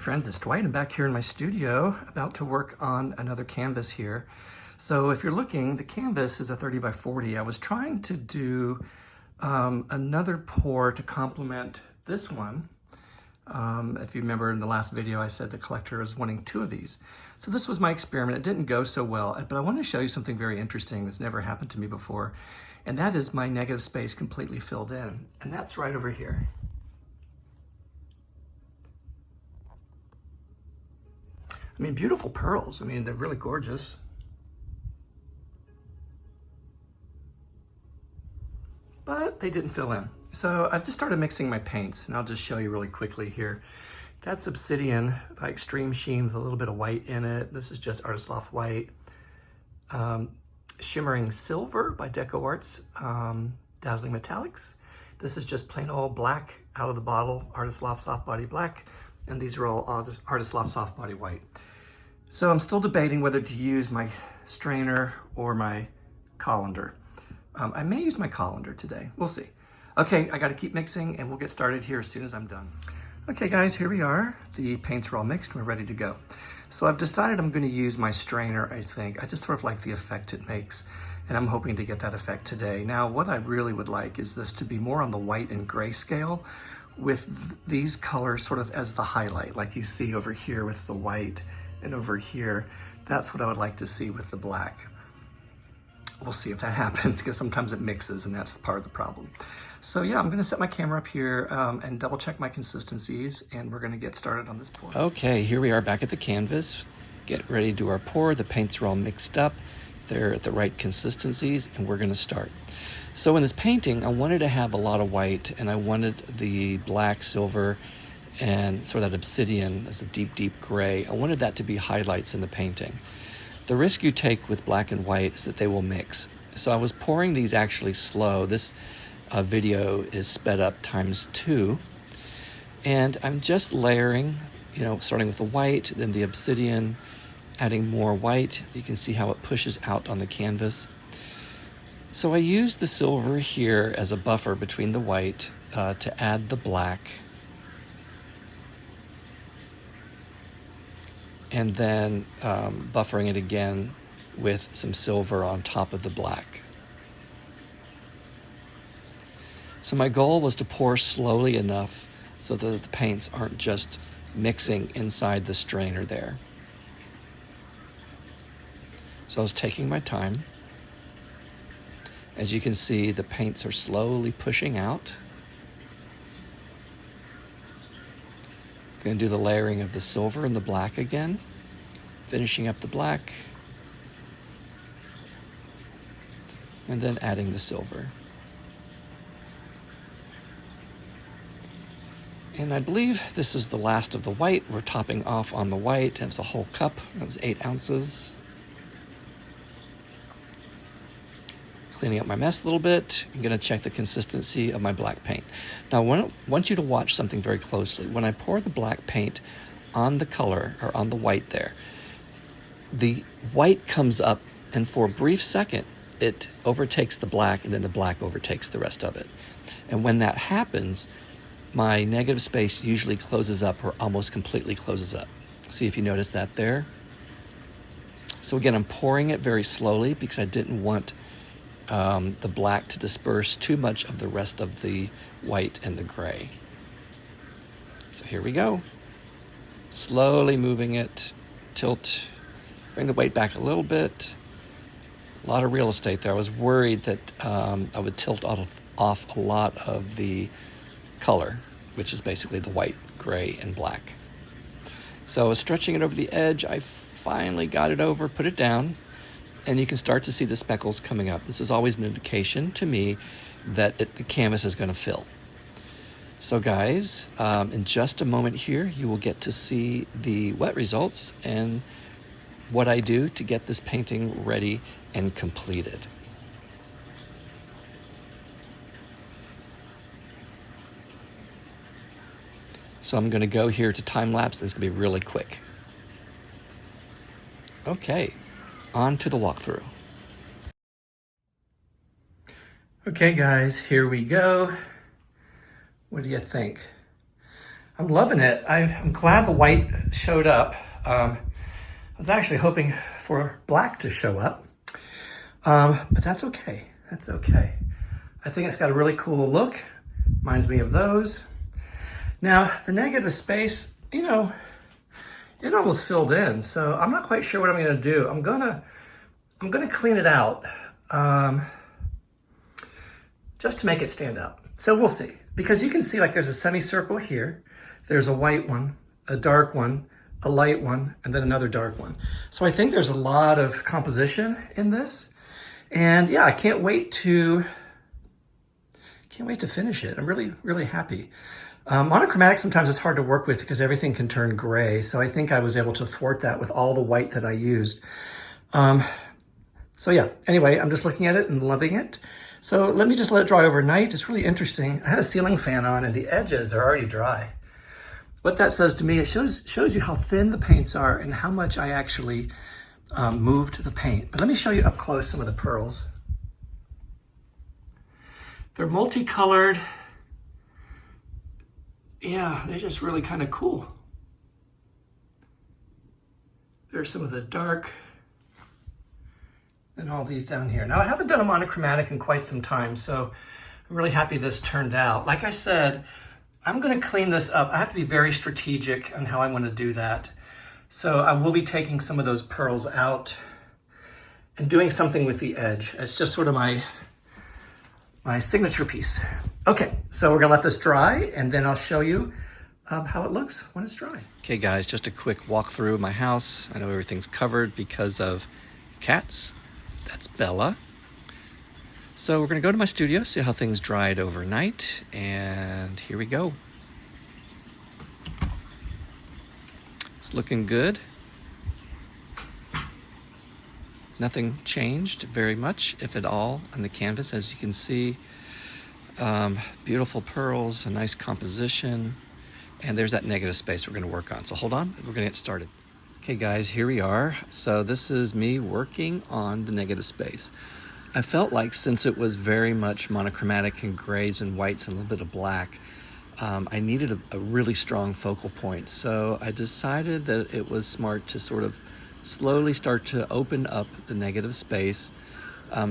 friends, it's Dwight. I'm back here in my studio about to work on another canvas here. So if you're looking, the canvas is a 30 by 40. I was trying to do another pour to complement this one. If you remember in the last video, I said the collector is wanting 2 of these. So this was my experiment. It didn't go so well, but I want to show you something very interesting that's never happened to me before. And that is my negative space completely filled in. And that's right over here. I mean, beautiful pearls. I mean, they're really gorgeous. But they didn't fill in. So I've just started mixing my paints, and I'll just show you really quickly here. That's Obsidian by Extreme Sheen with a little bit of white in it. This is just Artist Loft White. Shimmering Silver by Deco Arts, Dazzling Metallics. This is just plain old black out of the bottle, Artist Loft Soft Body Black. And these are all Artist Loft Soft Body White. So I'm still debating whether to use my strainer or my colander. I may use my colander today. We'll see. Okay, I got to keep mixing and we'll get started here as soon as I'm done. Okay guys, here we are. The paints are all mixed and we're ready to go. So I've decided I'm going to use my strainer, I think. I just sort of like the effect it makes, and I'm hoping to get that effect today. Now, what I really would like is this to be more on the white and gray scale, with these colors sort of as the highlight, like you see over here with the white and over here. That's what I would like to see with the black. We'll see if that happens, because sometimes it mixes and that's part of the problem. So yeah, I'm gonna set my camera up here and double check my consistencies, and we're gonna get started on this pour. Okay, here we are back at the canvas. Get ready to do our pour. The paints are all mixed up. They're at the right consistencies, and we're gonna start. So in this painting, I wanted to have a lot of white, and I wanted the black, silver, and sort of that obsidian as a deep, deep gray. I wanted that to be highlights in the painting. The risk you take with black and white is that they will mix. So I was pouring these actually slow. This video is sped up ×2. And I'm just layering, starting with the white, then the obsidian, adding more white. You can see how it pushes out on the canvas. So I used the silver here as a buffer between the white to add the black. And then buffering it again with some silver on top of the black. So my goal was to pour slowly enough so that the paints aren't just mixing inside the strainer there. So I was taking my time. As you can see, the paints are slowly pushing out. I'm going to do the layering of the silver and the black again, finishing up the black, and then adding the silver. And I believe this is the last of the white. We're topping off on the white. It was a whole cup. It was 8 ounces. Cleaning up my mess a little bit. I'm going to check the consistency of my black paint. Now, I want you to watch something very closely. When I pour the black paint on the color, or on the white there, the white comes up, and for a brief second, it overtakes the black, and then the black overtakes the rest of it. And when that happens, my negative space usually closes up, or almost completely closes up. See if you notice that there. So again, I'm pouring it very slowly because I didn't want the black to disperse too much of the rest of the white and the gray. So here we go. Slowly moving it, tilt, bring the weight back a little bit. A lot of real estate there. I was worried that I would tilt off a lot of the color, which is basically the white, gray, and black. So I was stretching it over the edge. I finally got it over, put it down, and you can start to see the speckles coming up. This is always an indication to me that the canvas is going to fill. So guys, in just a moment here, you will get to see the wet results and what I do to get this painting ready and completed. So I'm going to go here to time lapse. This is going to be really quick. Okay, on to the walkthrough. Okay guys, here we go. What do you think? I'm loving it. I'm glad the white showed up. I was actually hoping for black to show up, but that's okay. That's okay. I think it's got a really cool look. Reminds me of those. Now, the negative space, you know, it almost filled in, so I'm not quite sure what I'm gonna do. I'm gonna clean it out just to make it stand out. So we'll see, because you can see like there's a semicircle here, there's a white one, a dark one, a light one, and then another dark one. So I think there's a lot of composition in this, and yeah, I can't wait to finish it. I'm really, really happy. Monochromatic sometimes it's hard to work with because everything can turn gray. So I think I was able to thwart that with all the white that I used. So yeah, anyway, I'm just looking at it and loving it. So let me just let it dry overnight. It's really interesting. I had a ceiling fan on and the edges are already dry. What that says to me, it shows you how thin the paints are and how much I actually moved the paint. But let me show you up close some of the pearls. They're multicolored. Yeah, they're just really kind of cool. There's some of the dark and all these down here. Now, I haven't done a monochromatic in quite some time, so I'm really happy this turned out. Like I said, I'm gonna clean this up. I have to be very strategic on how I wanna do that. So I will be taking some of those pearls out and doing something with the edge. It's just sort of my signature piece. Okay, so we're gonna let this dry and then I'll show you how it looks when it's dry. Okay guys, just a quick walkthrough of my house. I know everything's covered because of cats. That's Bella. So we're gonna go to my studio, see how things dried overnight, and here we go. It's looking good. Nothing changed very much, if at all, on the canvas. As you can see, beautiful pearls, a nice composition, and there's that negative space we're gonna work on. So hold on, we're gonna get started. Okay guys, here we are. So this is me working on the negative space. I felt like since it was very much monochromatic and grays and whites and a little bit of black, I needed a really strong focal point. So I decided that it was smart to sort of slowly start to open up the negative space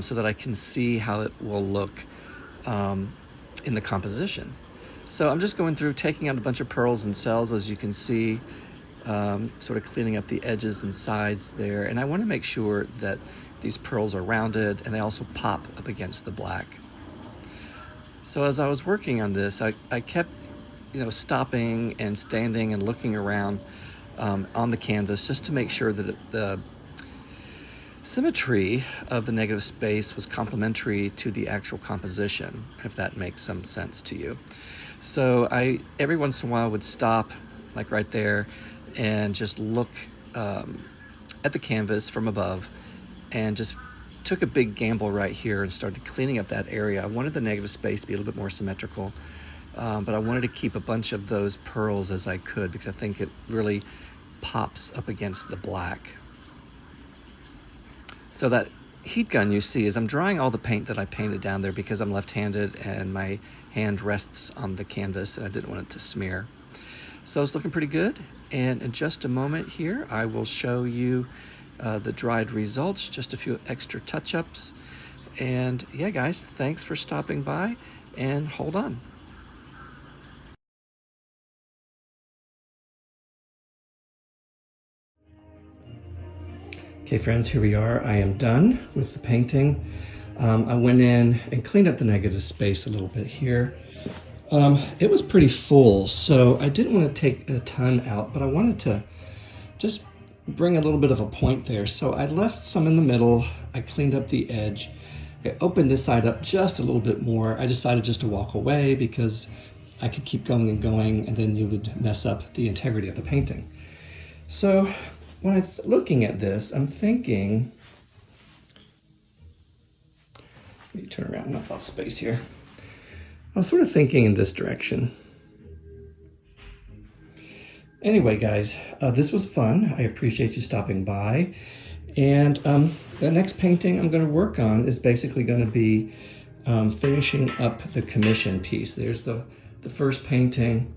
so that I can see how it will look in the composition. So I'm just going through, taking out a bunch of pearls and cells, as you can see, sort of cleaning up the edges and sides there. And I want to make sure that these pearls are rounded and they also pop up against the black. So as I was working on this, I kept, stopping and standing and looking around on the canvas just to make sure that the symmetry of the negative space was complementary to the actual composition, if that makes some sense to you. So I, every once in a while, would stop, like right there, and just look at the canvas from above and just took a big gamble right here and started cleaning up that area. I wanted the negative space to be a little bit more symmetrical, but I wanted to keep a bunch of those pearls as I could because I think it really pops up against the black. So that heat gun you see is I'm drying all the paint that I painted down there because I'm left-handed and my hand rests on the canvas and I didn't want it to smear. So it's looking pretty good. And in just a moment here, I will show you the dried results, just a few extra touch-ups. And yeah, guys, thanks for stopping by and hold on. Okay friends, here we are. I am done with the painting. I went in and cleaned up the negative space a little bit here. It was pretty full, so I didn't want to take a ton out, but I wanted to just bring a little bit of a point there. So I left some in the middle. I cleaned up the edge. I opened this side up just a little bit more. I decided just to walk away because I could keep going and going, and then you would mess up the integrity of the painting. So when I'm looking at this, I'm thinking, let me turn around, not a lot of space here. I was sort of thinking in this direction. Anyway, guys, this was fun. I appreciate you stopping by. And the next painting I'm going to work on is basically going to be finishing up the commission piece. There's the first painting.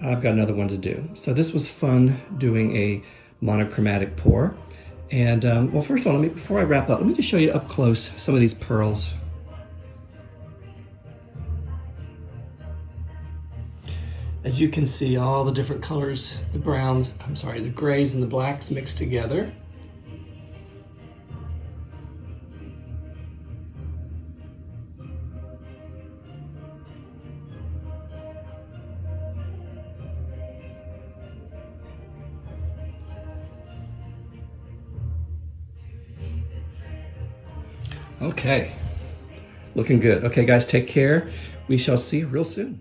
I've got another one to do. So this was fun doing a monochromatic pour. And well, first of all, before I wrap up, let me just show you up close some of these pearls. As you can see, all the different colors, the browns, the grays and the blacks mixed together. Okay, looking good. Okay, guys, take care. We shall see you real soon.